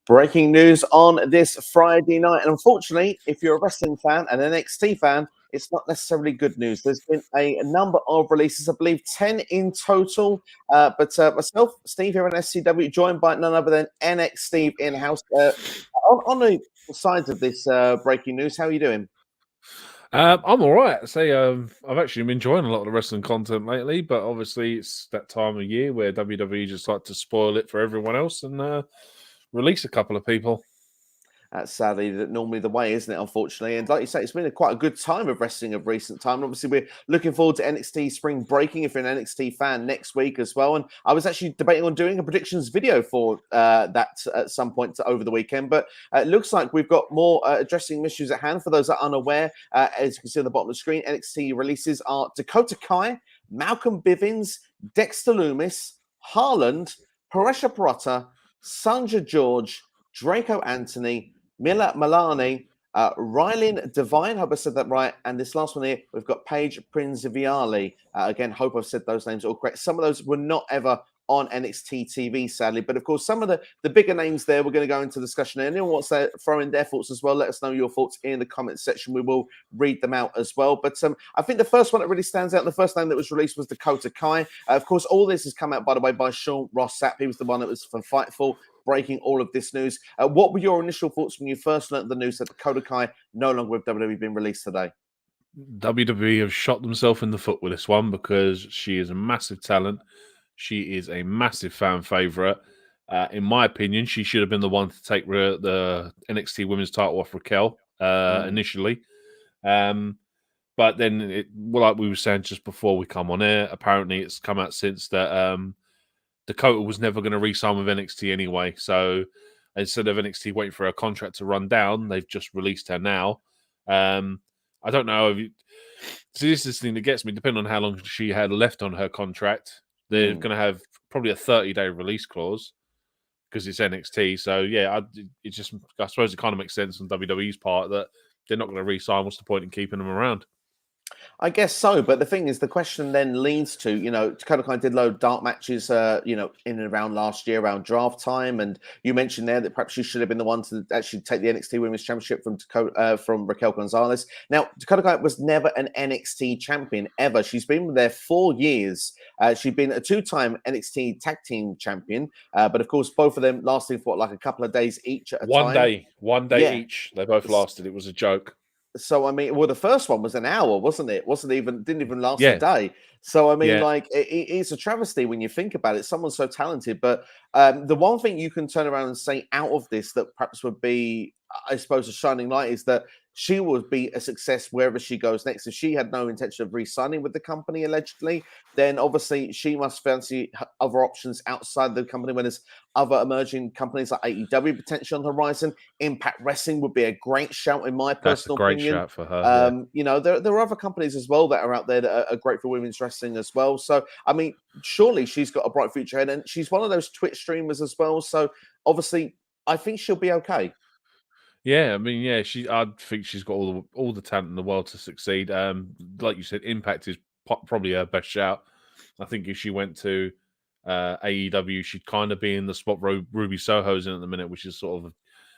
Breaking news on this Friday night. And unfortunately, if you're a wrestling fan, an NXT fan, it's not necessarily good news. There's been a number of releases, I believe 10 in total. But myself, Steve here on SCW, joined by none other than NXT in-house. On the sides of this breaking news, how are you doing? I'm all right. I've actually been enjoying a lot of the wrestling content lately, but obviously it's that time of year where WWE just like to spoil it for everyone else and release a couple of people. That's sadly normally the way, isn't it? Unfortunately, and like you say, it's been quite a good time of wrestling of recent time. And obviously, we're looking forward to NXT Spring Breaking. If you're an NXT fan, next week as well. And I was actually debating on doing a predictions video for that at some point over the weekend. But it looks like we've got more addressing issues at hand. For those that are unaware, as you can see on the bottom of the screen, NXT releases are Dakota Kai, Maclom Bivens, Dexter Lumis, Harland, Persia Pirotta, Sanja George, Draco Anthony, Mila Milani, Rylin Devine, hope I said that right. And this last one here, we've got Paige Prinziviali. Again, hope I've said those names all correct. Some of those were not ever on NXT TV, sadly. But of course, some of the bigger names there, we're going to go into discussion. And anyone wants to throw in their thoughts as well, let us know your thoughts in the comments section. We will read them out as well. But I think the first one that really stands out, the first name that was released was Dakota Kai. Of course, all this has come out, by the way, by Sean Ross Sapp. He was the one that was from Fightful, breaking all of this news. What were your initial thoughts when you first learned the news that Dakota Kai no longer with WWE being released today? WWE have shot themselves in the foot with this one because she is a massive talent. She is a massive fan favorite. In my opinion, she should have been the one to take the NXT Women's title off Raquel initially. But then, like we were saying just before we come on air, apparently it's come out since that Dakota was never going to re-sign with NXT anyway. So instead of NXT waiting for her contract to run down, they've just released her now. I don't know. See, this is the thing that gets me. Depending on how long she had left on her contract, they're going to have probably a 30-day release clause because it's NXT. So, yeah, I suppose it kind of makes sense on WWE's part that they're not going to re-sign. What's the point in keeping them around? I guess so, but the thing is, the question then leads to, Dakota Kai did load dark matches, in and around last year, around draft time, and you mentioned there that perhaps she should have been the one to actually take the NXT Women's Championship from Raquel Gonzalez. Now, Dakota Kai was never an NXT champion ever. She's been there 4 years. She's been a 2-time NXT Tag Team Champion, but of course, both of them lasting for like a couple of days each at a time. One day each. They both lasted. It was a joke. So I mean, well, the first one was an hour, wasn't it? Didn't even last a day. So I mean, it's a travesty when you think about it. Someone's so talented, but the one thing you can turn around and say out of this that perhaps would be, I suppose, a shining light is that she would be a success wherever she goes next. If she had no intention of re-signing with the company, allegedly, then obviously she must fancy other options outside the company when there's other emerging companies like AEW potentially on the horizon. Impact Wrestling would be a great shout, in my personal opinion. Shout for her. There are other companies as well that are out there that are great for women's wrestling as well. So, I mean, surely she's got a bright future ahead, and she's one of those Twitch streamers as well. So, obviously, I think she'll be okay. Yeah, I mean, I think she's got all the talent in the world to succeed. Like you said, Impact is probably her best shout. I think if she went to AEW, she'd kind of be in the spot Ruby Soho's in at the minute, which is sort of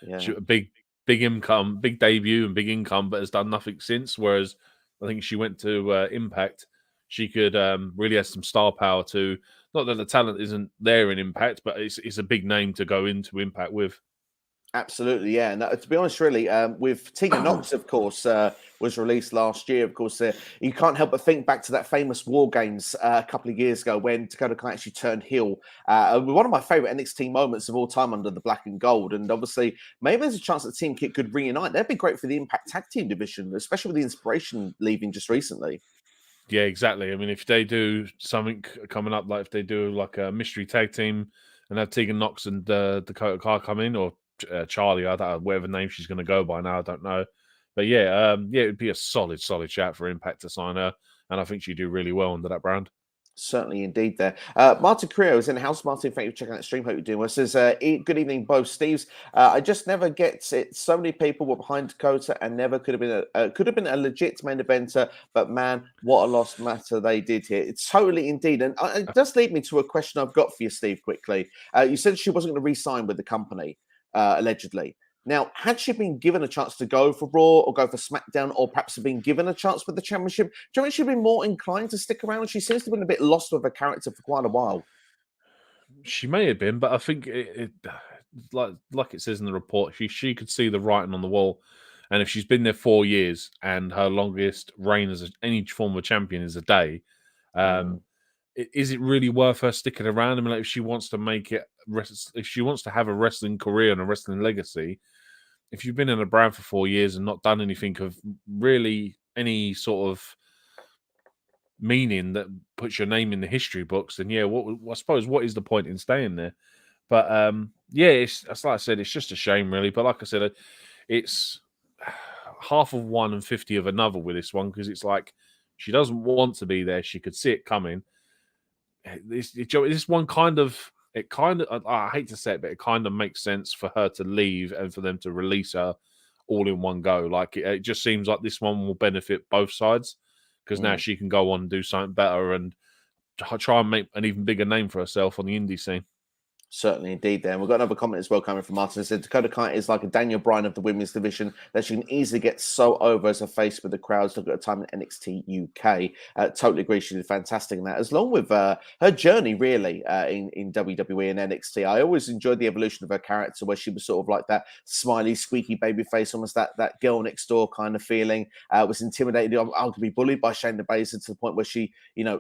a big income, big debut and big income, but has done nothing since. Whereas I think if she went to Impact, she could really have some star power too. Not that the talent isn't there in Impact, but it's a big name to go into Impact with. Absolutely, yeah. And to be honest, really, with Tegan Nox, of course, was released last year. Of course, you can't help but think back to that famous War Games a couple of years ago when Dakota Kai actually turned heel. One of my favorite NXT moments of all time under the black and gold. And obviously, maybe there's a chance that Team Kick could reunite. That'd be great for the Impact Tag Team division, especially with the Inspiration leaving just recently. Yeah, exactly. I mean, if they do something coming up, like if they do like a mystery tag team and have Tegan Nox and Dakota Kai come in, or Charlie, I don't know, whatever name she's going to go by now, I don't know. But it'd be a solid shout for Impact to sign her, and I think she'd do really well under that brand. Certainly, indeed. There, Martin Creo is in the house. Martin, thank you for checking out the stream. Hope you're doing well. Says, "Good evening, both Steves. I just never get it. So many people were behind Dakota, and never could have been a legit main eventer. But man, what a lost matter they did here. It's totally indeed, and it does lead me to a question I've got for you, Steve. Quickly, you said she wasn't going to re-sign with the company. allegedly. Now, had she been given a chance to go for Raw or go for SmackDown, or perhaps have been given a chance with the championship, do you think she'd be more inclined to stick around? She seems to have been a bit lost with her character for quite a while. She may have been, but I think like it says in the report, she could see the writing on the wall. And if she's been there 4 years and her longest reign as any form of champion is a day, is it really worth her sticking around? I mean, like, if she wants to make it, if she wants to have a wrestling career and a wrestling legacy, if you've been in a brand for 4 years and not done anything of really any sort of meaning that puts your name in the history books, then yeah, I suppose what is the point in staying there? But yeah, it's like I said, it's just a shame, really. But like I said, it's half of one and 50 of another with this one, because it's like she doesn't want to be there. She could see it coming. This one I hate to say it, but it kind of makes sense for her to leave and for them to release her all in one go. Like it just seems like this one will benefit both sides, because now she can go on and do something better and try and make an even bigger name for herself on the indie scene. Certainly, indeed. Then we've got another comment as well coming from Martin. It said Dakota Kai is like a Daniel Bryan of the women's division, that she can easily get so over as a face with the crowds. Look at her time in NXT UK. Totally agree. She did fantastic in that, as long with her journey really in WWE and NXT. I always enjoyed the evolution of her character, where she was sort of like that smiley, squeaky baby face, almost that girl next door kind of feeling. Was intimidated, arguably bullied by Shayna Baszler, to the point where she,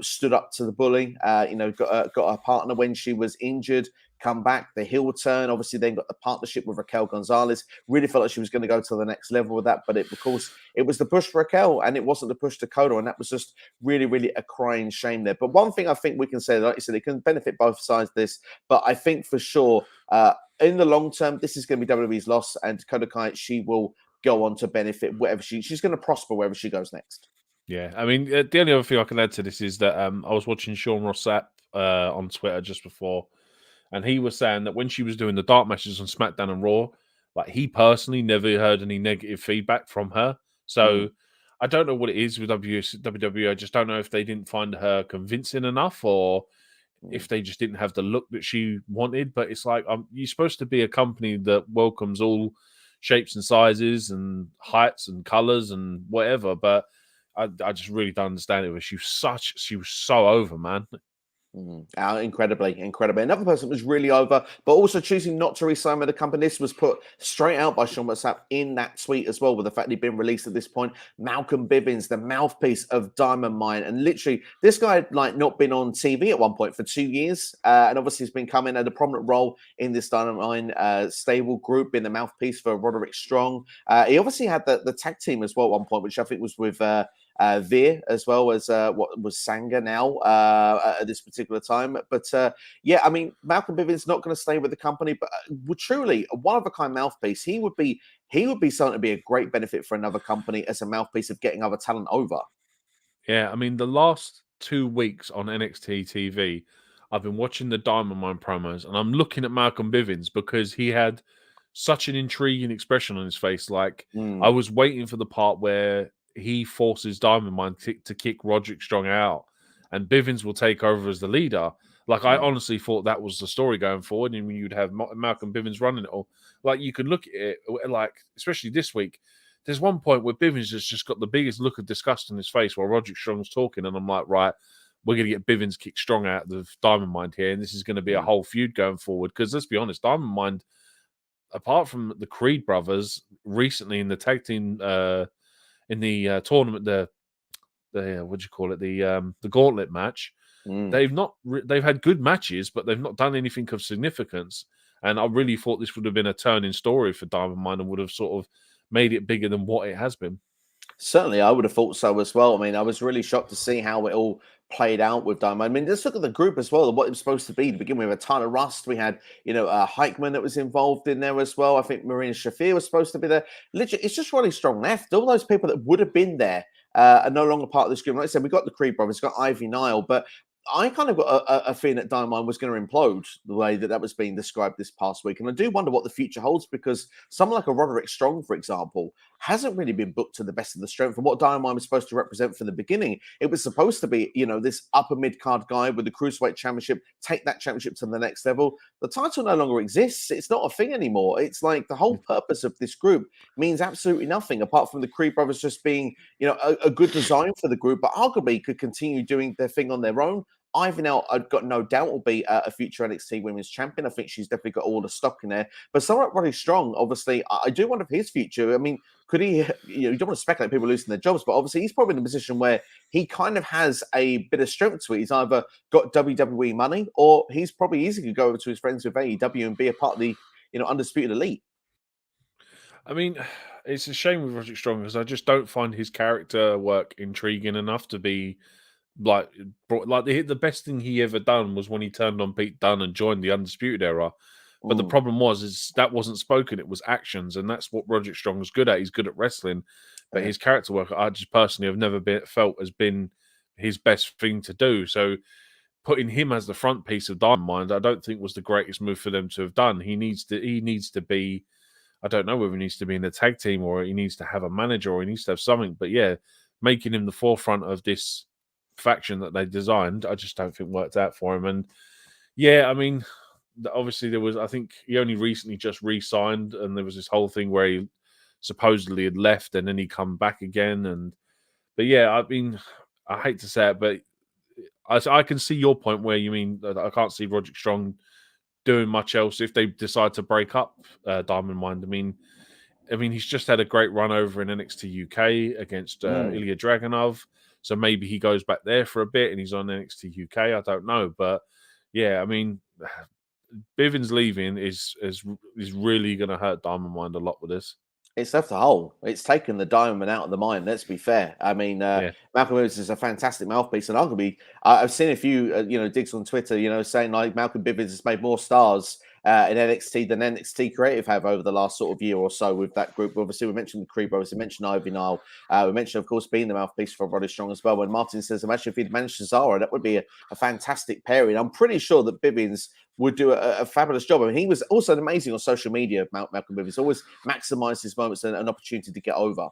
stood up to the bully. Got a partner when she was injured. Come back, the heel turn, obviously then got the partnership with Raquel Gonzalez. Really felt like she was going to go to the next level with that, but of course, it was the push for Raquel, and it wasn't the push to Dakota, and that was just really, really a crying shame there. But one thing I think we can say, like you said, it can benefit both sides of this, but I think for sure, in the long term, this is going to be WWE's loss, and Dakota Kai, she will go on to benefit whatever she's going to prosper wherever she goes next. Yeah, I mean, the only other thing I can add to this is that I was watching Sean Ross Sapp on Twitter just before, and he was saying that when she was doing the dark matches on SmackDown and Raw, like, he personally never heard any negative feedback from her. So I don't know what it is with WWE. I just don't know if they didn't find her convincing enough, or if they just didn't have the look that she wanted. But it's like, you're supposed to be a company that welcomes all shapes and sizes and heights and colors and whatever. But I just really don't understand it. But she was so over, man. Incredibly. Another person was really over, but also choosing not to resign with the company. This was put straight out by Sean WhatsApp in that tweet as well, with the fact he'd been released at this point. Maclom Bivens, the mouthpiece of Diamond Mine, and literally this guy had not been on TV at one point for 2 years, and obviously he's been coming at a prominent role in this Diamond Mine stable group, being the mouthpiece for Roderick Strong. He obviously had the tag team as well at one point, which I think was with Veer, as well as what was Sanga now at this particular time. But yeah, I mean, Maclom Bivens not going to stay with the company, but truly a one-of-a-kind mouthpiece. He would be something to be a great benefit for another company as a mouthpiece of getting other talent over. Yeah, I mean, the last 2 weeks on NXT TV, I've been watching the Diamond Mine promos, and I'm looking at Maclom Bivens because he had such an intriguing expression on his face. Like, I was waiting for the part where he forces Diamond Mine to kick Roderick Strong out, and Bivens will take over as the leader. Like, I honestly thought that was the story going forward, and you'd have Maclom Bivens running it all. Like, you could look at it, like, especially this week, there's one point where Bivens has just got the biggest look of disgust on his face while Roderick Strong's talking, and I'm like, right, we're going to get Bivens kicked strong out of the Diamond Mine here, and this is going to be a whole feud going forward. Because let's be honest, Diamond Mine, apart from the Creed brothers recently in the tag team in the tournament, the what do you call it, the gauntlet match, they've had good matches, but they've not done anything of significance. And I really thought this would have been a turning story for Diamond Mine and would have sort of made it bigger than what it has been. Certainly, I would have thought so as well. I mean, I was really shocked to see how it all played out with Diamond. I mean, let's look at the group as well, what it was supposed to be to begin with. We had Tyler Rust, we had, Heikman that was involved in there as well. I think Marina Shafir was supposed to be there. Literally, it's just really strong left. All those people that would have been there are no longer part of this group. Like I said, we got the Creed brothers, got Ivy Nile, but I kind of got a feeling that Dynamite was going to implode the way that was being described this past week. And I do wonder what the future holds, because someone like a Roderick Strong, for example, hasn't really been booked to the best of the strength. And what Dynamite was supposed to represent from the beginning, it was supposed to be, this upper mid-card guy with the Cruiserweight Championship, take that championship to the next level. The title no longer exists. It's not a thing anymore. It's like the whole purpose of this group means absolutely nothing, apart from the Creed brothers just being, a good design for the group, but arguably could continue doing their thing on their own. Ivy now, I've got no doubt, will be a future NXT Women's Champion. I think she's definitely got all the stock in there. But someone like Roddy Strong, obviously, I do wonder if his future. I mean, could he? You don't want to speculate people losing their jobs, but obviously he's probably in a position where he kind of has a bit of strength to it. He's either got WWE money, or he's probably easy to go over to his friends with AEW and be a part of the undisputed elite. I mean, it's a shame with Roderick Strong, because I just don't find his character work intriguing enough to be like the best thing he ever done was when he turned on Pete Dunne and joined the Undisputed Era. But the problem is that wasn't spoken; it was actions, and that's what Roderick Strong was good at. He's good at wrestling, but his character work, I just personally have never felt has been his best thing to do. So putting him as the front piece of Diamond, I don't think was the greatest move for them to have done. He needs to be. I don't know whether he needs to be in the tag team, or he needs to have a manager, or he needs to have something. But yeah, making him the forefront of this faction that they designed, I just don't think worked out for him. And yeah, I mean, obviously I think he only recently just re-signed, and there was this whole thing where he supposedly had left and then he come back again. But yeah, I mean, I hate to say it, but I can see your point where you mean that I can't see Roderick Strong doing much else if they decide to break up Diamond Mine. I mean, he's just had a great run over in NXT UK against Ilya Dragunov. So maybe he goes back there for a bit and he's on NXT UK. I don't know. But yeah, I mean, Bivens leaving is really going to hurt Diamond Mine a lot with this. It's left a hole. It's taken the diamond out of the mine. Let's be fair. I mean, Yeah. Malcolm Bivens is a fantastic mouthpiece, and arguably, I've seen a few, digs on Twitter, saying like Malcolm Bivens has made more stars in NXT than NXT Creative have over the last sort of year or so with that group. Obviously, we mentioned the Creed brothers, we mentioned Ivy Nile, we mentioned, of course, being the mouthpiece for Roddy Strong as well. When Martin says, imagine if he'd managed Cesaro, that would be a fantastic pairing. I'm pretty sure that Bivens would do a fabulous job. I mean, he was also amazing on social media. Malcolm Bivens always maximised his moments and an opportunity to get over.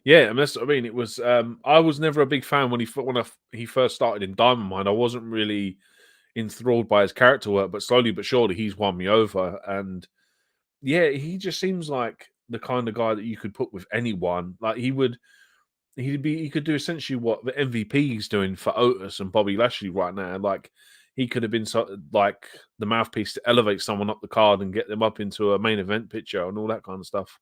Yeah, and that's what I mean. It was I was never a big fan when he first started in Diamond Mine. I wasn't really enthralled by his character work, but slowly but surely he's won me over. And yeah, he just seems like the kind of guy that you could put with anyone. Like he could do essentially what the MVP is doing for Otis and Bobby Lashley right now. Like he could have been like the mouthpiece to elevate someone up the card and get them up into a main event picture and all that kind of stuff.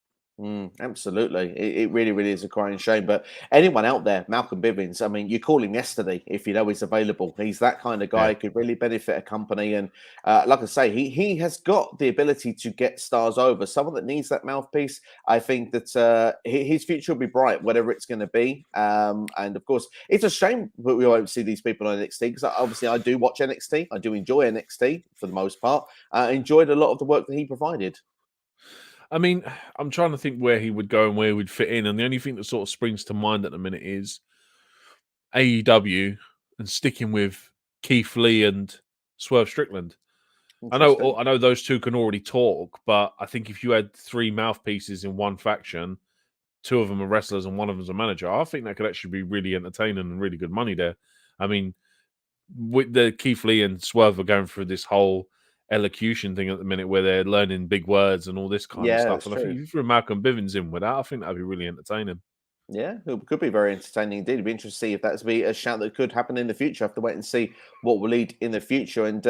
Absolutely. It really, really is a crying shame. But anyone out there, Malcolm Bivens, I mean, you call him yesterday if you know he's available. He's that kind of guy Yeah. who could really benefit a company. And like I say, he has got the ability to get stars over. Someone that needs that mouthpiece, I think that his future will be bright, whatever it's going to be. And of course, it's a shame that we won't see these people on NXT, because obviously I do watch NXT. I do enjoy NXT for the most part. I enjoyed a lot of the work that he provided. I mean, I'm trying to think where he would go and where he would fit in. And the only thing that sort of springs to mind at the minute is AEW and sticking with Keith Lee and Swerve Strickland. I know those two can already talk, but I think if you had three mouthpieces in one faction, two of them are wrestlers and one of them's a manager, I think that could actually be really entertaining and really good money there. I mean, with the Keith Lee and Swerve are going through this whole elocution thing at the minute where they're learning big words and all this kind of Yeah, stuff. that's And I true. think if you threw Malcolm Bivens in with that, I think that'd be really entertaining. Yeah, it could be very entertaining indeed. It'd be interesting to see if that's be a shout that could happen in the future. I have to wait and see what will lead in the future. And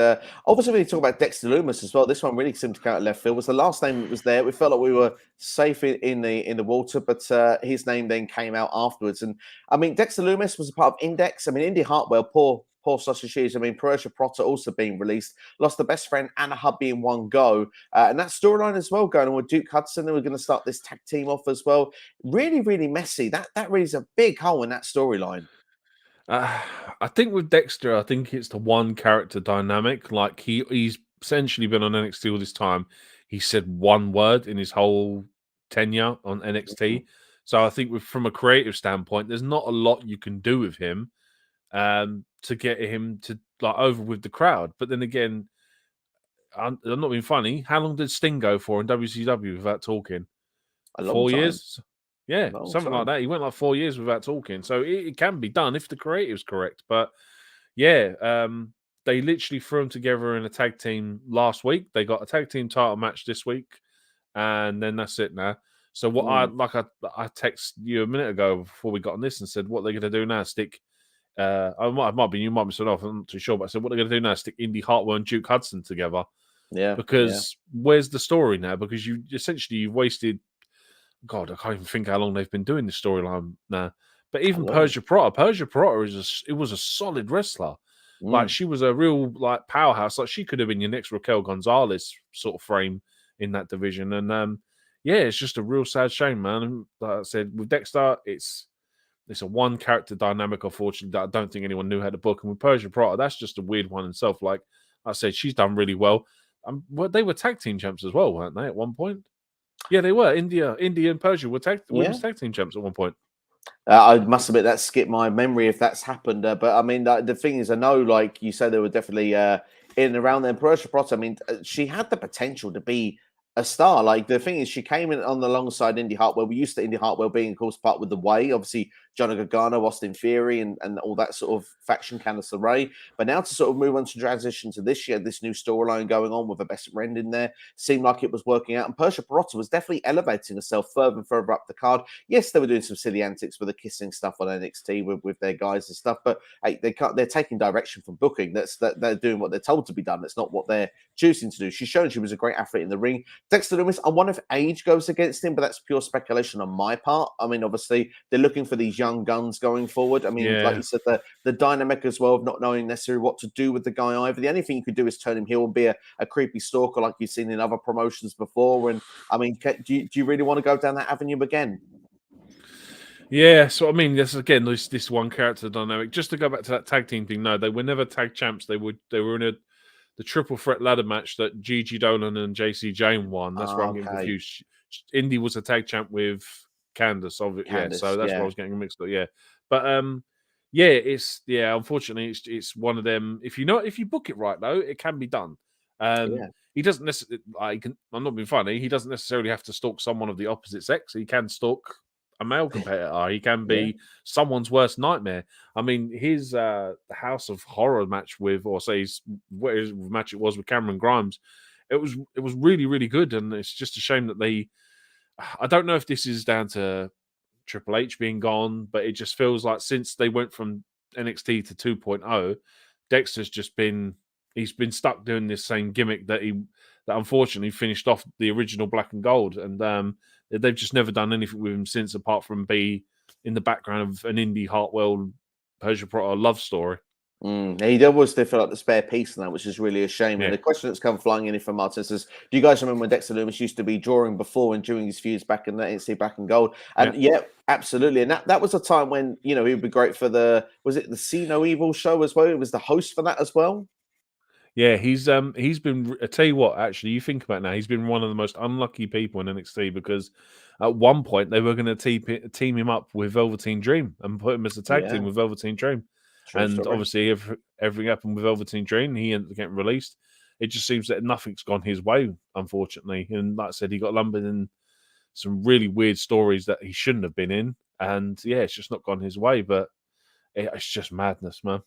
obviously, when you talk about Dexter Lumis as well, this one really seemed to come out of left field. Was the last name that was there? We felt like we were safe in the water, but his name then came out afterwards. And I mean, Dexter Lumis was a part of Index. I mean, Indy Hartwell, poor sausage shoes. I mean, Persia Pirotta also being released, lost the best friend and a hubby in one go. And that storyline as well going on with Duke Hudson. They were going to start this tag team off as well. Really, really messy. That really is a big hole in that storyline. I think with Dexter, I think it's the one character dynamic. Like he's essentially been on NXT all this time. He said one word in his whole tenure on NXT. So I think from a creative standpoint, there's not a lot you can do with him. to get him to like over with the crowd. But then again, I'm not being funny. How long did Sting go for in WCW without talking? A long 4 time. years? Yeah, Long something like time. that. He went like 4 years without talking. So it can be done if the creative's correct. But yeah, they literally threw them together in a tag team last week. They got a tag team title match this week, and then that's it now. So what I texted you a minute ago before we got on this and said what they're going to do now. Stick. I might be you might be sort off. I'm not too sure, but I said what they're going to do now. Stick Indy Hartwell and Duke Hudson together. Yeah. Because where's the story now? Because you've wasted. God, I can't even think how long they've been doing this storyline now. But even Persia Pirotta was a solid wrestler. Like she was a real like powerhouse. Like she could have been your next Raquel Gonzalez sort of frame in that division. And yeah, it's just a real sad shame, man. And like I said, with Dexter, it's a one character dynamic, unfortunately, that I don't think anyone knew how to book. And with Persia Pirotta, that's just a weird one in itself. Like I said, she's done really well. Well, they were tag team champs as well, weren't they? At one point. Yeah, they were. India and Persia were women's tag team champs at one point. I must admit that skipped my memory if that's happened. But I mean, the thing is, I know, like you said, they were definitely in and around there. Persia Pirotta, I mean, she had the potential to be a star. Like the thing is, she came in on the alongside Indy Hartwell. We used to Indy Hartwell being, of course, part with the Way, obviously Johnny Gargano, Austin Theory, and all that sort of faction, Candice LeRae. But now to sort of move on to transition to this year, this new storyline going on with a best friend in there seemed like it was working out. And Persia Pirotta was definitely elevating herself further and further up the card. Yes, they were doing some silly antics with the kissing stuff on NXT with their guys and stuff, but hey, they're taking direction from booking. They're doing what they're told to be done. That's not what they're choosing to do. She's shown she was a great athlete in the ring. Dexter Lumis, I wonder if age goes against him, but that's pure speculation on my part. I mean, obviously, they're looking for these young guns going forward. I mean, like you said, the dynamic as well of not knowing necessarily what to do with the guy either. The only thing you could do is turn him heel and be a creepy stalker like you've seen in other promotions before. And I mean, do you really want to go down that avenue again? Yeah, so I mean, this one character dynamic. Just to go back to that tag team thing, no, they were never tag champs. They were in the triple threat ladder match that Gigi Dolan and JC Jane won. That's where I'm getting confused. Indy was a tag champ with Candice, yeah, so that's where I was getting mixed up. Yeah, but unfortunately, it's one of them. If you book it right though, it can be done. He doesn't necessarily. I'm not being funny. He doesn't necessarily have to stalk someone of the opposite sex. He can stalk a male competitor. He can be someone's worst nightmare. I mean, his House of Horror match what his match it was with Cameron Grimes, it was really, really good. And it's just a shame that I don't know if this is down to Triple H being gone, but it just feels like since they went from NXT to 2.0, Dexter's he's been stuck doing this same gimmick that unfortunately finished off the original Black and Gold, and they've just never done anything with him since, apart from be in the background of an Indy Hartwell Persia Pirotta love story. He always did feel like the spare piece in that, which is really a shame. And the question that's come flying in from Martin says, do you guys remember when Dexter Lumis used to be drawing before and during his feuds back in the NXT Black and Gold? And absolutely. And that was a time when, he would be great for was it the See No Evil show as well? It was the host for that as well. Yeah, he's been. I tell you what, actually, you think about it now, he's been one of the most unlucky people in NXT, because at one point they were going to team him up with Velveteen Dream and put him as a tag team with Velveteen Dream. And obviously, everything happened with Velveteen Dream. He ended up getting released. It just seems that nothing's gone his way, unfortunately. And like I said, he got lumbered in some really weird stories that he shouldn't have been in. And yeah, it's just not gone his way. But it's just madness, man.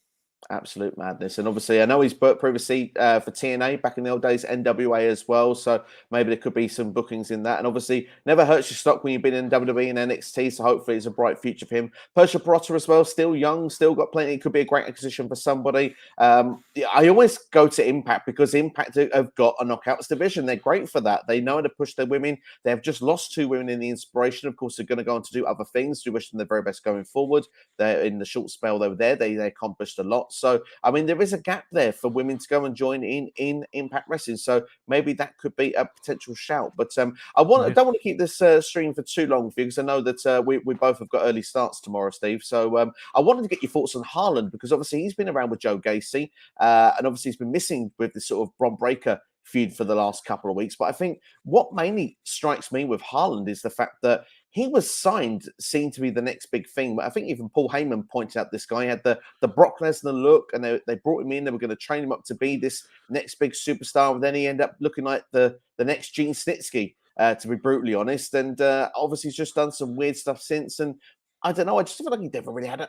Absolute madness. And obviously, I know he's booked previously for TNA back in the old days, NWA as well. So maybe there could be some bookings in that. And obviously, never hurts your stock when you've been in WWE and NXT. So hopefully, it's a bright future for him. Persia Pirotta as well, still young, still got plenty. It could be a great acquisition for somebody. I always go to Impact because Impact have got a knockouts division. They're great for that. They know how to push their women. They have just lost 2 women in the Inspiration. Of course, they're going to go on to do other things. We wish them the very best going forward. They're in the short spell they were there. They accomplished a lot. So, I mean, there is a gap there for women to go and join in Impact Wrestling. So maybe that could be a potential shout. But I don't want to keep this stream for too long for you, because I know that we both have got early starts tomorrow, Steve. So I wanted to get your thoughts on Harland, because obviously he's been around with Joe Gacy, and obviously he's been missing with this sort of Bron Breakker feud for the last couple of weeks. But I think what mainly strikes me with Harland is the fact that he was signed, seen to be the next big thing. But I think even Paul Heyman pointed out this guy had the Brock Lesnar look, and they brought him in. They were going to train him up to be this next big superstar. And then he ended up looking like the next Gene Snitsky, to be brutally honest. And obviously, he's just done some weird stuff since. And I don't know. I just feel like he never really had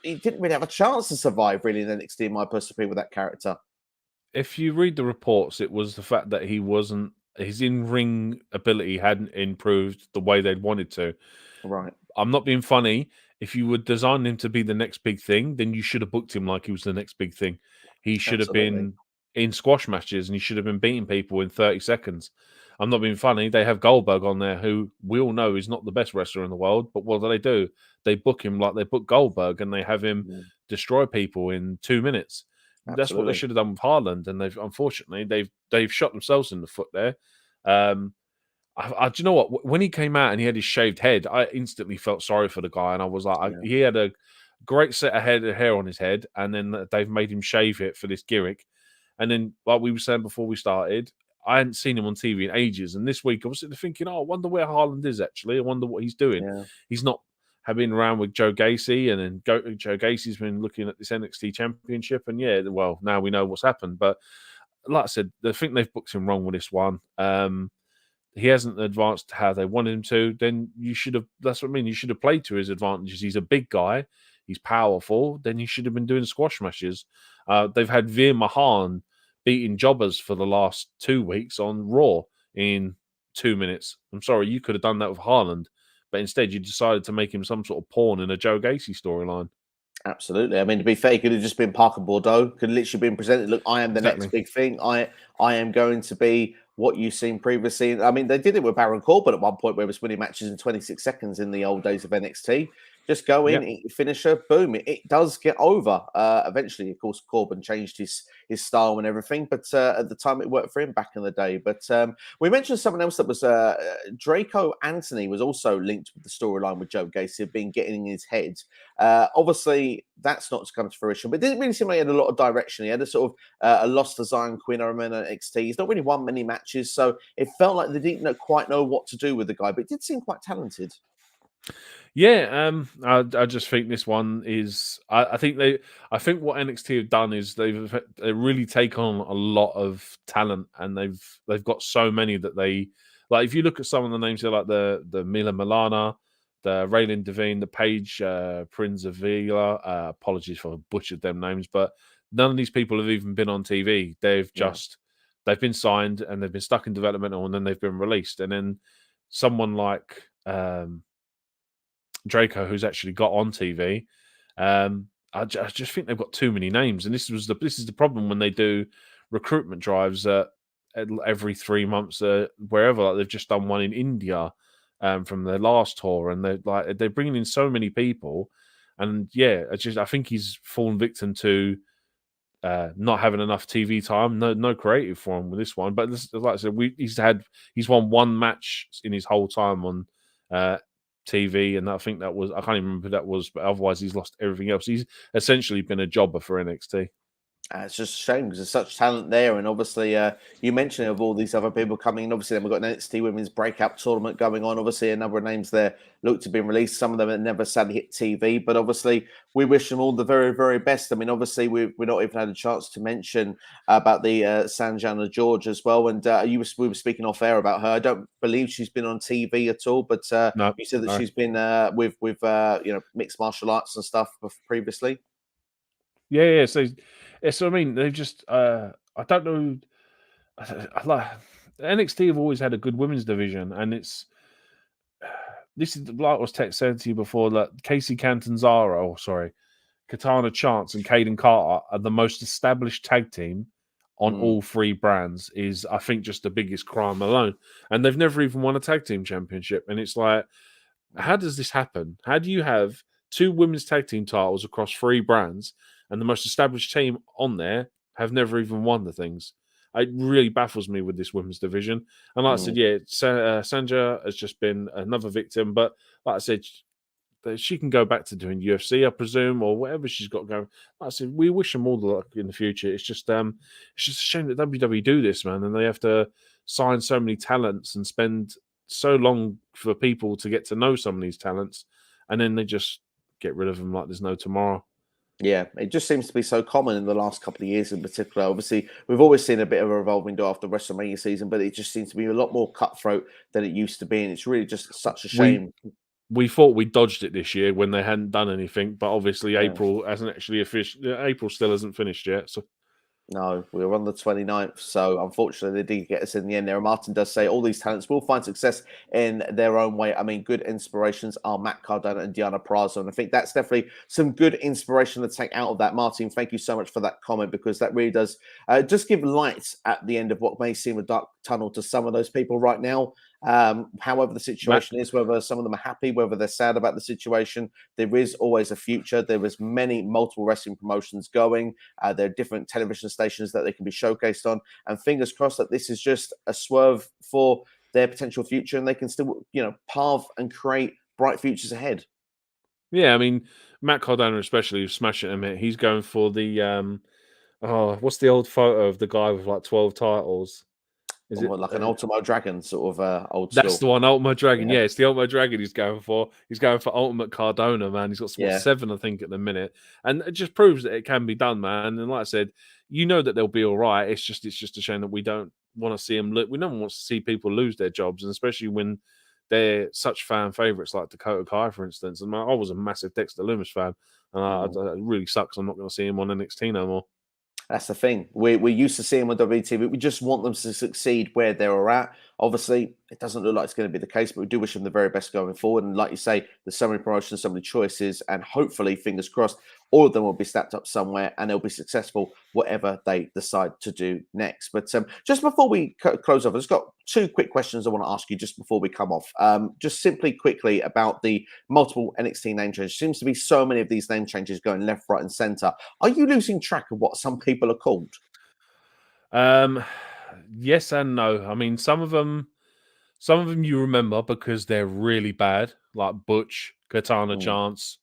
he didn't really have a chance to survive really in NXT, in my personal opinion, with that character. If you read the reports, it was the fact that his in-ring ability hadn't improved the way they'd wanted to. Right. I'm not being funny. If you would design him to be the next big thing, then you should have booked him like he was the next big thing. He should have Absolutely. been in squash matches, and he should have been beating people in 30 seconds. I'm not being funny. They have Goldberg on there, who we all know is not the best wrestler in the world. But what do? They book him like they book Goldberg, and they have him destroy people in 2 minutes. That's what they Absolutely. should have done with Harland, and they've shot themselves in the foot there. Do you know what? When he came out and he had his shaved head, I instantly felt sorry for the guy, and I was like, he had a great set of hair on his head, and then they've made him shave it for this gimmick. And then, like we were saying before we started, I hadn't seen him on TV in ages, and this week I was sitting thinking, I wonder where Harland is actually. I wonder what he's doing. Yeah. He's not been around with Joe Gacy, and then Joe Gacy's been looking at this NXT Championship, and well, now we know what's happened. But like I said, I think they've booked him wrong with this one. He hasn't advanced how they wanted him to, then you should have, that's what I mean, you should have played to his advantages. He's a big guy, he's powerful, then he should have been doing squash matches. They've had Veer Mahan beating jobbers for the last 2 weeks on Raw in 2 minutes. I'm sorry, you could have done that with Harland, but instead you decided to make him some sort of pawn in a Joe Gacy storyline. Absolutely. I mean, to be fair, he could have just been Parker Bordeaux. Could have literally been presented. Look, I am the next big thing. I am going to be what you've seen previously. I mean, they did it with Baron Corbin at one point, where he was winning matches in 26 seconds in the old days of NXT. Just go in, eat your finisher, boom. It does get over. Eventually, of course, Corbin changed his style and everything, but at the time it worked for him back in the day. But we mentioned someone else that was Draco Anthony was also linked with the storyline with Joe Gacy being getting in his head. Obviously, that's not come to fruition, but it didn't really seem like he had a lot of direction. He had a sort of a loss to Zion Quinn, I remember, at NXT. He's not really won many matches, so it felt like they didn't quite know what to do with the guy, but he did seem quite talented. Yeah, I just think this one is. I think what NXT have done is they've really taken on a lot of talent, and they've got so many that they like. If you look at some of the names here, like the Mila Milana, the Raylan Devine, the Paige Prince Avila. Apologies for butchered them names, but none of these people have even been on TV. They've been signed and they've been stuck in development, and then they've been released. And then someone like Draco, who's actually got on TV. I just think they've got too many names, and this is the problem when they do recruitment drives every 3 months, wherever. Like they've just done one in India from their last tour, and they're bringing in so many people, and I think he's fallen victim to not having enough TV time, no creative for him with this one. But like I said, he's won one match in his whole time on TV, and I think I can't even remember who that was, but otherwise he's lost everything else. He's essentially been a jobber for NXT. It's just a shame because there's such talent there, and obviously you mentioned of all these other people coming in. Obviously, then we've got an NXT Women's Breakout Tournament going on. Obviously, a number of names there look to be released. Some of them have never sadly hit TV, but obviously we wish them all the very, very best. I mean, obviously we've not even had a chance to mention about the Sanjana George as well. And we were speaking off air about her. I don't believe she's been on TV at all, but No, you said that she's been with mixed martial arts and stuff previously. Yeah. So I mean, they've just I don't know. NXT have always had a good women's division, and this is like I was saying to you before, that Casey Catanzaro, Katana Chance and Caden Carter are the most established tag team on all three brands. Is, I think, just the biggest crime alone, and they've never even won a tag team championship. And it's like, how does this happen? How do you have two women's tag team titles across three brands, and the most established team on there have never even won the things? It really baffles me with this women's division. And like I said, Sanja has just been another victim. But like I said, she can go back to doing UFC, I presume, or whatever she's got going. Like I said, we wish them all the luck in the future. It's just a shame that WWE do this, man, and they have to sign so many talents and spend so long for people to get to know some of these talents, and then they just get rid of them like there's no tomorrow. Yeah, it just seems to be so common in the last couple of years in particular. Obviously, we've always seen a bit of a revolving door after WrestleMania season, but it just seems to be a lot more cutthroat than it used to be. And it's really just such a We shame. we thought we dodged it this year when they hadn't done anything, but obviously Yeah. April hasn't actually April still hasn't finished yet. So No, we were on the 29th. So unfortunately, they did get us in the end there. Martin does say all these talents will find success in their own way. I mean, good inspirations are Matt Cardona and Deanna Prazo. And I think that's definitely some good inspiration to take out of that. Martin, thank you so much for that comment, because that really does just give light at the end of what may seem a dark tunnel to some of those people right now. However the situation is, whether some of them are happy, whether they're sad about the situation, there is always a future. There is multiple wrestling promotions going. There are different television stations that they can be showcased on, and fingers crossed that this is just a swerve for their potential future, and they can still, path and create bright futures ahead. yeah, I mean Matt Cardona especially, who's smashing him. He's going for the what's the old photo of the guy with like 12 titles? Is it Like an Ultimo Dragon sort of old That's school. the one, Ultimate Dragon. Yeah, Yeah, it's the Ultimate Dragon he's going for. He's going for Ultimate Cardona, man. He's got what, yeah, 7, I think, at the minute, and it just proves that it can be done, man. And like I said, you know that they'll be all right. It's just a shame that we don't want to see them. We don't want to see people lose their jobs, and especially when they're such fan favorites like Dakota Kai, for instance. And I was a massive Dexter Lumis fan, and it really sucks. I'm not going to see him on NXT no more. That's the thing. We're used to seeing them on WTV. We just want them to succeed where they're at. Obviously, it doesn't look like it's going to be the case, but we do wish them the very best going forward. And like you say, there's so many promotions, so many choices, and hopefully, fingers crossed, all of them will be stacked up somewhere and they'll be successful whatever they decide to do next. But just before we close off, I've just got 2 quick questions I want to ask you just before we come off. Just simply quickly about the multiple NXT name changes. Seems to be so many of these name changes going left, right, and center. Are you losing track of what some people are called? Yes and no. I mean, some of them you remember because they're really bad, like Butch, Katana Mm, Chance,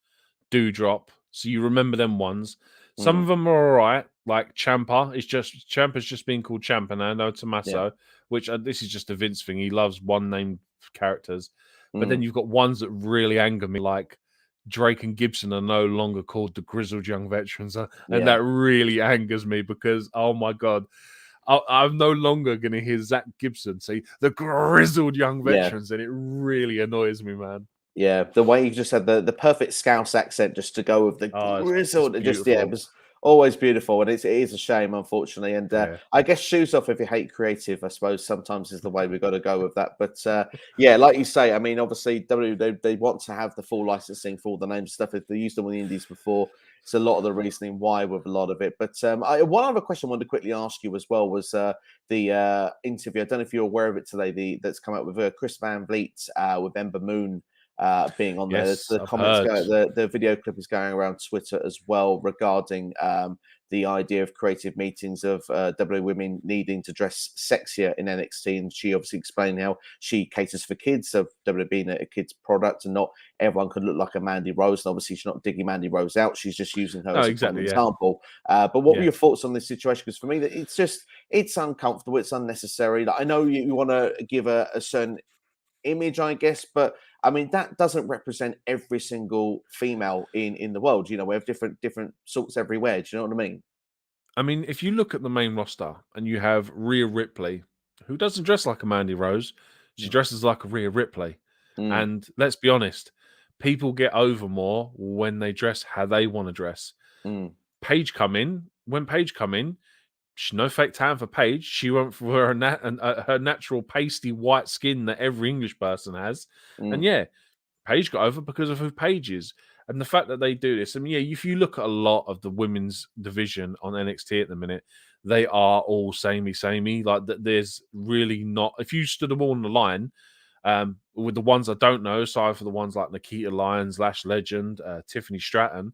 Dewdrop. So you remember them ones. Some mm, of them are all right, like Ciampa's just being called Ciampa now, no yeah. Tommaso, which this is just a Vince thing. He loves one name characters. But then Mm, you've got ones that really anger me, like Drake and Gibson are no longer called the grizzled young veterans. And yeah. that really angers me because, oh my God, I'm no longer going to hear Zach Gibson say the grizzled young Yeah. veterans, and it really annoys me, man. Yeah, the way you just had the perfect Scouse accent just to go with the Oh, it's grizzled, it just it beautiful. was always beautiful, and it is a shame, unfortunately. And Yeah. I guess shoes off if you hate creative, I suppose sometimes is the way we've got to go with that. But yeah, like you say, I mean, obviously they want to have the full licensing for all the names and stuff. If they used them on the indies before, it's a lot of the reasoning why with a lot of it. But one other question I wanted to quickly ask you as well was the interview. I don't know if you're aware of it today. That's come out with Chris Van Vliet with Ember Moon being on there. Yes, The I've comments heard. go, the video clip is going around Twitter as well regarding the idea of creative meetings of WWE women needing to dress sexier in NXT, and she obviously explained how she caters for kids, of WWE being a kid's product, and not everyone could look like a Mandy Rose. And obviously, she's not digging Mandy Rose out; she's just using her No, as a common exactly. Yeah. example. But what were Yeah. your thoughts on this situation? Because for me, it's uncomfortable, it's unnecessary. Like, I know you want to give a certain image, I guess, but I mean that doesn't represent every single female in the world. We have different sorts everywhere. Do you know what I mean? I mean, if you look at the main roster and you have Rhea Ripley, who doesn't dress like a Mandy Rose, she Mm, dresses like a Rhea Ripley. mm, And let's be honest, people get over more when they dress how they want to dress. mm, When Paige come in, she's no fake tan for Paige. She went for her natural pasty white skin that every English person has. And mm, yeah, Paige got over because of who Paige is. And the fact that they do this, I mean, yeah, if you look at a lot of the women's division on NXT at the minute, they are all samey. Like that, there's really not. If you stood them all on the line, with the ones I don't know, aside for the ones like Nikita Lyons, Lash Legend, Tiffany Stratton,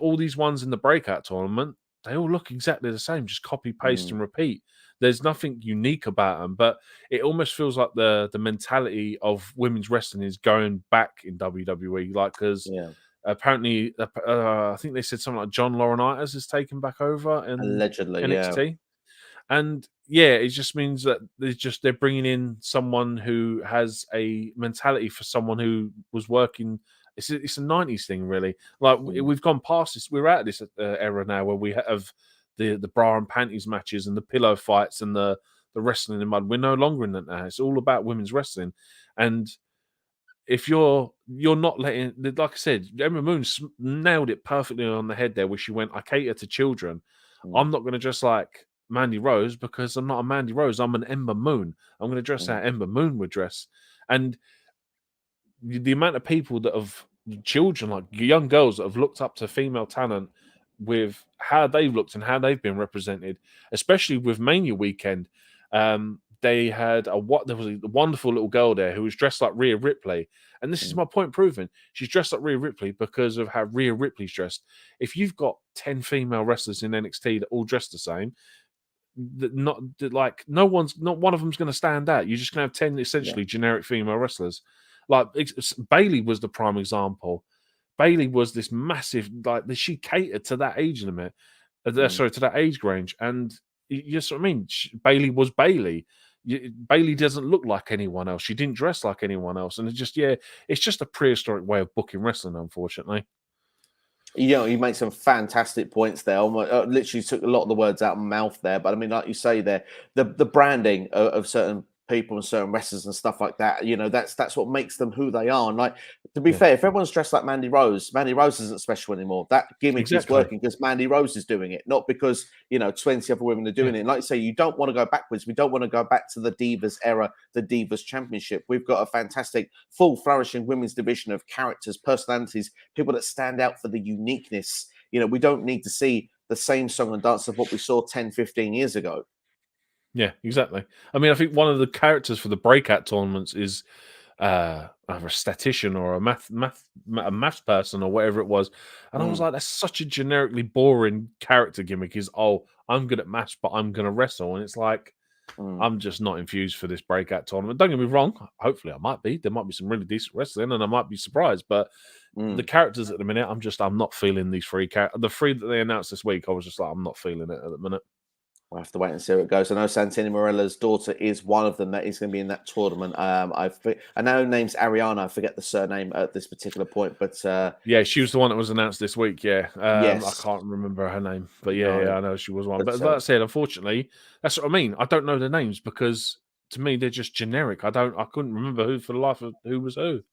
all these ones in the breakout tournament, they all look exactly the same, just copy, paste, mm, and repeat. There's nothing unique about them, but it almost feels like the mentality of women's wrestling is going back in WWE. Like, because yeah. apparently, I think they said something like John Laurinaitis is taken back over in Allegedly, yeah. NXT. And yeah, it just means that they're bringing in someone who has a mentality for someone who was working. It's a 90s thing, really. Like we've gone past this. We're at this era now where we have the bra and panties matches and the pillow fights and the wrestling in the mud. We're no longer in that now. It's all about women's wrestling. And if you're not letting, like I said, Emma Moon nailed it perfectly on the head there, where she went, I cater to children. I'm not going to dress like Mandy Rose because I'm not a Mandy Rose. I'm an Ember Moon. I'm going to dress how Ember Moon would dress. And the amount of people that have children, like young girls that have looked up to female talent with how they've looked and how they've been represented, especially with Mania weekend. They had there was a wonderful little girl there who was dressed like Rhea Ripley. And this is my point proven. She's dressed like Rhea Ripley because of how Rhea Ripley's dressed. If you've got 10 female wrestlers in NXT that all dress the same, not one of them's going to stand out. You're just going to have 10 essentially generic female wrestlers. Like Bailey was the prime example. Bailey was this massive, like she catered to that age limit. Sorry, to that age range. And you know what I mean? Bailey was Bailey. Bailey doesn't look like anyone else. She didn't dress like anyone else. And it's just a prehistoric way of booking wrestling, unfortunately. You know, you make some fantastic points there. I literally took a lot of the words out of my mouth there. But I mean, like you say there, the branding of certain people and certain wrestlers and stuff like that, you know, that's what makes them who they are. And like, to be fair, if everyone's dressed like Mandy Rose isn't special anymore. That gimmick is working because Mandy Rose is doing it, not because, you know, 20 other women are doing it. And like you say, you don't want to go backwards. We don't want to go back to the Divas era, the Divas Championship. We've got a fantastic, full, flourishing women's division of characters, personalities, people that stand out for the uniqueness. You know, we don't need to see the same song and dance of what we saw 10, 15 years ago. Yeah, exactly. I mean, I think one of the characters for the breakout tournaments is either a statistician or a math person or whatever it was. And I was like, that's such a generically boring character gimmick. I'm good at maths, but I'm going to wrestle. And it's like, I'm just not infused for this breakout tournament. Don't get me wrong. Hopefully I might be. There might be some really decent wrestling and I might be surprised. But the characters at the minute, I'm not feeling these three characters. The three that they announced this week, I was just like, I'm not feeling it at the minute. We'll have to wait and see how it goes. I know Santini Morella's daughter is one of them that is going to be in that tournament. I know her name's Ariana. I forget the surname at this particular point, but yeah, she was the one that was announced this week. Yeah, yes. I can't remember her name, but yeah, I know she was one. But like I said, unfortunately, that's what I mean. I don't know the names because to me they're just generic. I couldn't remember who for the life of who was who.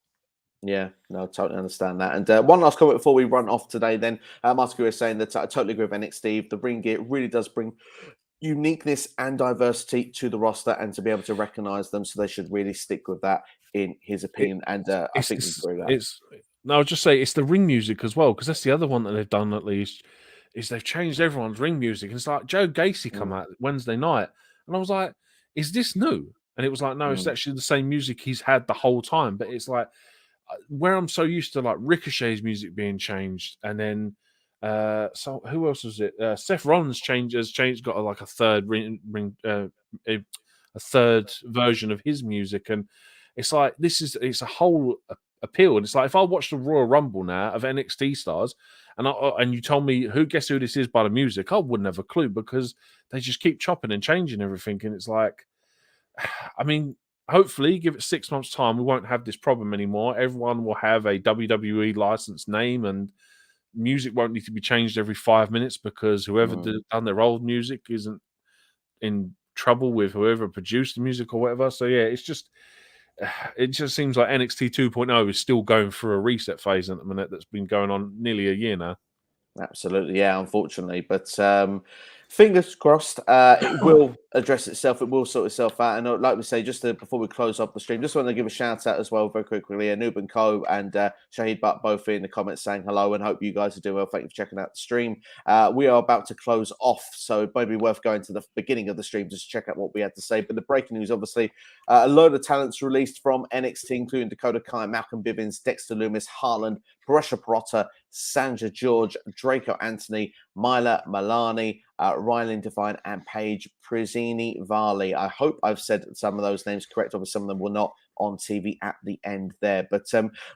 Yeah, no, I totally understand that. And one last comment before we run off today. Then Martin was saying that I totally agree with NXT. The ring gear really does bring uniqueness and diversity to the roster, and to be able to recognize them, so they should really stick with that, in his opinion. I think we agree with that. No, I'll just say it's the ring music as well, because that's the other one that they've done at least, is they've changed everyone's ring music. And it's like Joe Gacy come out Wednesday night, and I was like, is this new? And it was like, no, it's actually the same music he's had the whole time. But it's like, where I'm so used to like Ricochet's music being changed, and then so who else was it? Seth Rollins got like a third a third version of his music, and it's like it's a whole appeal. And it's like if I watched the Royal Rumble now of NXT stars, and you told me guess who this is by the music, I wouldn't have a clue because they just keep chopping and changing everything, and it's like, I mean, hopefully, give it 6 months' time, we won't have this problem anymore. Everyone will have a WWE licensed name, and music won't need to be changed every 5 minutes because whoever done their old music isn't in trouble with whoever produced the music or whatever. So yeah, it just seems like NXT 2.0 is still going through a reset phase at the minute that's been going on nearly a year now. Absolutely, yeah, unfortunately. But fingers crossed, it will address itself. It will sort itself out. And like we say, before we close off the stream, just want to give a shout out as well, very quickly. Noob and Co. and Shahid Butt both in the comments saying hello and hope you guys are doing well. Thank you for checking out the stream. We are about to close off, so it might be worth going to the beginning of the stream just to check out what we had to say. But the breaking news, obviously, a load of talents released from NXT, including Dakota, Maclom Bivens, Dexter Lumis, Harland, Persia Pirotta, Sandra George, Draco Anthony, Myla Malani, Ryland Devine, and Paige Prizzini Varley. I hope I've said some of those names correct. Obviously, some of them were not on TV at the end there. But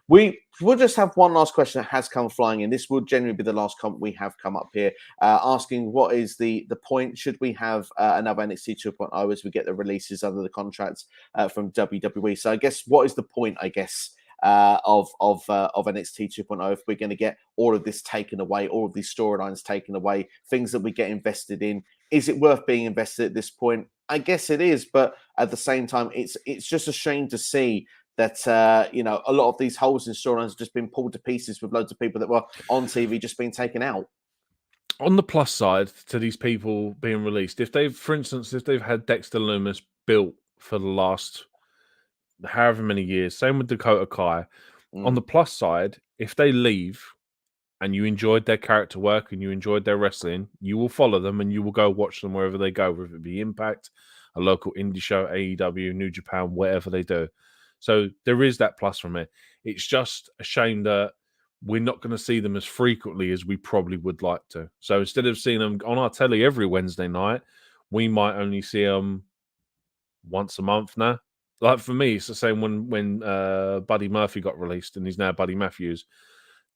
we will just have one last question that has come flying in. This will generally be the last comment we have come up here, asking what is the point? Should we have another NXT 2.0 as we get the releases under the contracts from WWE? So I guess what is the point, I guess, of NXT 2.0 if we're going to get all of this taken away, all of these storylines taken away, things that we get invested in? Is it worth being invested at this point? I guess it is, but at the same time, it's just a shame to see that a lot of these holes in storylines have just been pulled to pieces with loads of people that were on TV just being taken out. On the plus side to these people being released, if they've had Dexter Lumis built for the last however many years, same with Dakota Kai. On the plus side, if they leave and you enjoyed their character work and you enjoyed their wrestling, you will follow them and you will go watch them wherever they go, whether it be Impact, a local indie show, AEW, New Japan, whatever they do. So there is that plus from it. It's just a shame that we're not going to see them as frequently as we probably would like to. So instead of seeing them on our telly every Wednesday night, we might only see them once a month now. Like for me, it's the same when Buddy Murphy got released and he's now Buddy Matthews.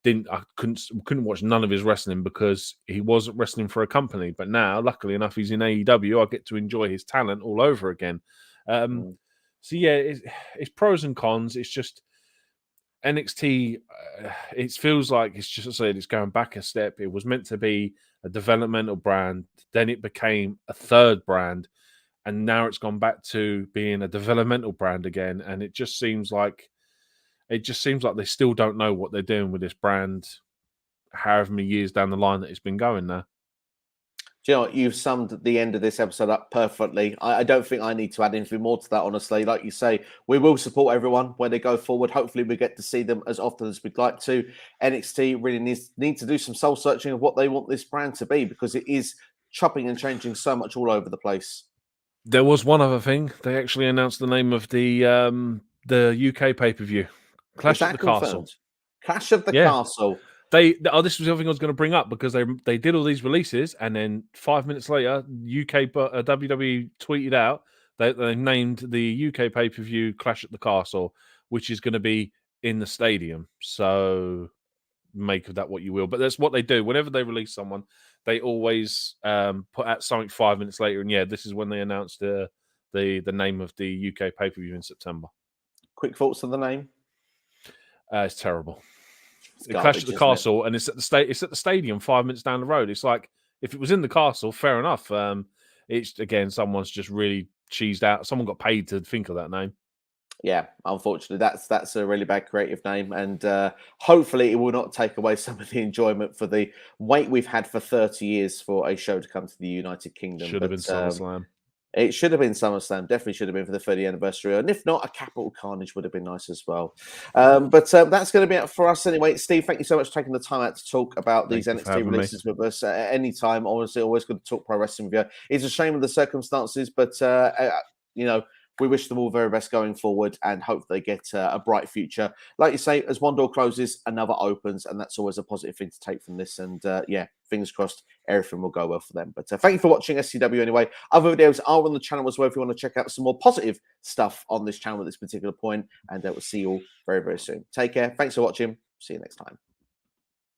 I couldn't watch none of his wrestling because he wasn't wrestling for a company. But now, luckily enough, he's in AEW. I get to enjoy his talent all over again. So yeah, it's pros and cons. It's just NXT. It feels like it's just, I said, it's going back a step. It was meant to be a developmental brand, then it became a third brand, and now it's gone back to being a developmental brand again. And it just seems like they still don't know what they're doing with this brand, however many years down the line that it's been going now. Do you know what? You've summed the end of this episode up perfectly. I don't think I need to add anything more to that, honestly. Like you say, we will support everyone when they go forward. Hopefully, we get to see them as often as we'd like to. NXT really need to do some soul searching of what they want this brand to be, because it is chopping and changing so much all over the place. There was one other thing. They actually announced the name of the UK pay-per-view. Clash at the Castle. Clash of the Castle. This was the other thing I was going to bring up, because they did all these releases, and then 5 minutes later, WWE tweeted out they named the UK pay-per-view Clash at the Castle, which is going to be in the stadium. So make of that what you will. But that's what they do. Whenever they release someone, they always put out something 5 minutes later. And yeah, this is when they announced the name of the UK pay-per-view in September. Quick thoughts on the name? It's terrible. It Clash at the Castle, and it's at the stadium 5 minutes down the road. It's like, if it was in the castle, fair enough. It's, again, someone's just really cheesed out. Someone got paid to think of that name. Yeah, unfortunately, that's a really bad creative name, and hopefully it will not take away some of the enjoyment for the wait we've had for 30 years for a show to come to the United Kingdom. Should have been SummerSlam. It should have been SummerSlam. Definitely should have been for the 30th anniversary. And if not, a Capital Carnage would have been nice as well. But that's going to be it for us anyway. Steve, thank you so much for taking the time out to talk about these NXT releases with us at any time. Honestly, always good to talk pro wrestling with you. It's a shame of the circumstances, but, we wish them all very best going forward and hope they get a bright future. Like you say, as one door closes, another opens, and that's always a positive thing to take from this. And fingers crossed, everything will go well for them. But thank you for watching SCW anyway. Other videos are on the channel as well if you want to check out some more positive stuff on this channel at this particular point. And we'll see you all very, very soon. Take care. Thanks for watching. See you next time.